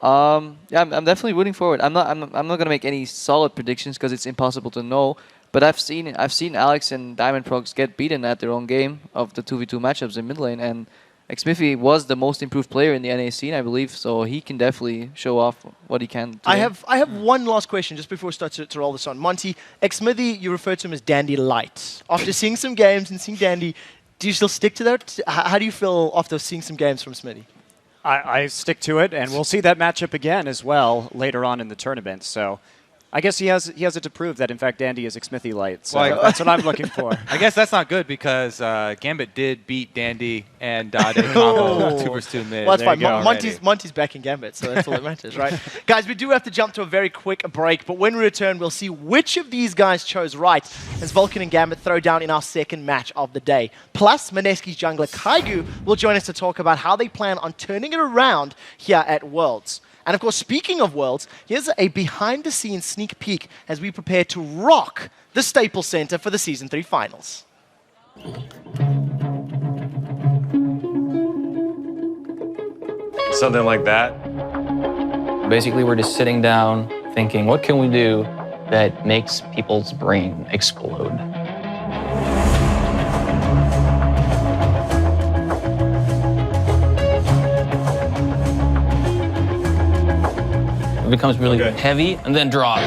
Yeah, I'm definitely rooting forward. I'm not gonna make any solid predictions because it's impossible to know. But I've seen Alex and Diamond Progs get beaten at their own game of the 2v2 matchups in mid lane, and Xmiffy was the most improved player in the NA scene, I believe, so he can definitely show off what he can today. I have one last question just before we start to roll this on. Monty, Xmithy, you refer to him as Dandy Light. After seeing some games and seeing Dandy, do you still stick to that? How do you feel after seeing some games from Smithy? I stick to it, and we'll see that matchup again as well later on in the tournament. So I guess he has it to prove that, in fact, Dandy is Xmithy Light. So that's what I'm looking for. I guess that's not good because Gambit did beat Dandy and Dade combo 2 vs 2 mid. Well, that's fine. Monty's back in Gambit, so that's all that matters, right? Guys, we do have to jump to a very quick break, but when we return, we'll see which of these guys chose right as Vulcan and Gambit throw down in our second match of the day. Plus, Maneski's jungler Kaigu will join us to talk about how they plan on turning it around here at Worlds. And of course, speaking of Worlds, here's a behind-the-scenes sneak peek as we prepare to rock the Staples Center for the Season 3 Finals. Something like that. Basically, we're just sitting down thinking, what can we do that makes people's brain explode? It becomes really heavy and then drop.